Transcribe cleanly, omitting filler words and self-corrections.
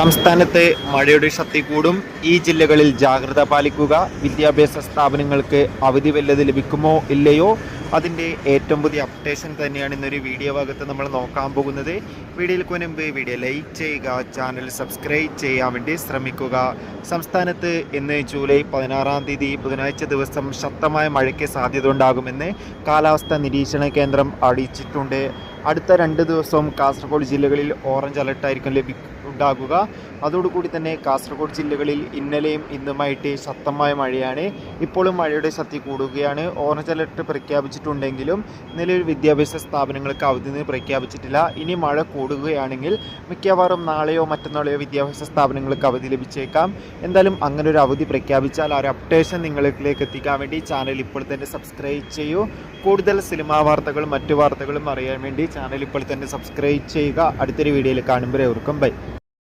സംസ്ഥാനത്ത് മഴയുടെ ശക്തി കൂടും. ഈ ജില്ലകളിൽ ജാഗ്രത പാലിക്കുക. വിദ്യാഭ്യാസ സ്ഥാപനങ്ങൾക്ക് അവധി വല്ലത് ലഭിക്കുമോ ഇല്ലയോ, അതിൻ്റെ ഏറ്റവും പുതിയ അപ്ഡേഷൻ തന്നെയാണ് ഇന്നൊരു വീഡിയോ ഭാഗത്ത് നമ്മൾ നോക്കാൻ പോകുന്നത്. വീഡിയോയിലേക്ക് മുൻപ് വീഡിയോ ലൈക്ക് ചെയ്യുക, ചാനൽ സബ്സ്ക്രൈബ് ചെയ്യാൻ വേണ്ടി ശ്രമിക്കുക. സംസ്ഥാനത്ത് ഇന്ന് ജൂലൈ 16 തീയതി ബുധനാഴ്ച ദിവസം ശക്തമായ മഴയ്ക്ക് സാധ്യത ഉണ്ടാകുമെന്ന് കാലാവസ്ഥാ നിരീക്ഷണ കേന്ദ്രം അറിയിച്ചിട്ടുണ്ട്. അടുത്ത 2 ദിവസവും കാസർഗോഡ് ജില്ലകളിൽ ഓറഞ്ച് അലർട്ടായിരിക്കും ഉണ്ടാകുക. അതോടുകൂടി തന്നെ കാസർഗോഡ് ജില്ലകളിൽ ഇന്നലെയും ഇന്നുമായിട്ട് ശക്തമായ മഴയാണ്. ഇപ്പോഴും മഴയുടെ ശക്തി കൂടുകയാണ്. ഓറഞ്ച് അലർട്ട് പ്രഖ്യാപിച്ചിട്ടുണ്ടെങ്കിലും നിലവിൽ വിദ്യാഭ്യാസ സ്ഥാപനങ്ങൾക്ക് അവധി പ്രഖ്യാപിച്ചിട്ടില്ല. ഇനി മഴ കൂടുകയാണെങ്കിൽ മിക്കവാറും നാളെയോ മറ്റന്നാളെയോ വിദ്യാഭ്യാസ സ്ഥാപനങ്ങൾക്ക് അവധി ലഭിച്ചേക്കാം. എന്തായാലും അങ്ങനെ ഒരു അവധി പ്രഖ്യാപിച്ചാൽ ആ ഒരു അപ്ഡേഷൻ നിങ്ങളിലേക്ക് എത്തിക്കാൻ വേണ്ടി ചാനൽ ഇപ്പോൾ തന്നെ സബ്സ്ക്രൈബ് ചെയ്യൂ. കൂടുതൽ സിനിമാ വാർത്തകളും മറ്റു വാർത്തകളും അറിയാൻ വേണ്ടി ചാനൽ ഇപ്പോൾ തന്നെ സബ്സ്ക്രൈബ് ചെയ്യുക. അടുത്തൊരു വീഡിയോയിൽ കാണുമ്പോൾ എവർക്കും ബൈ.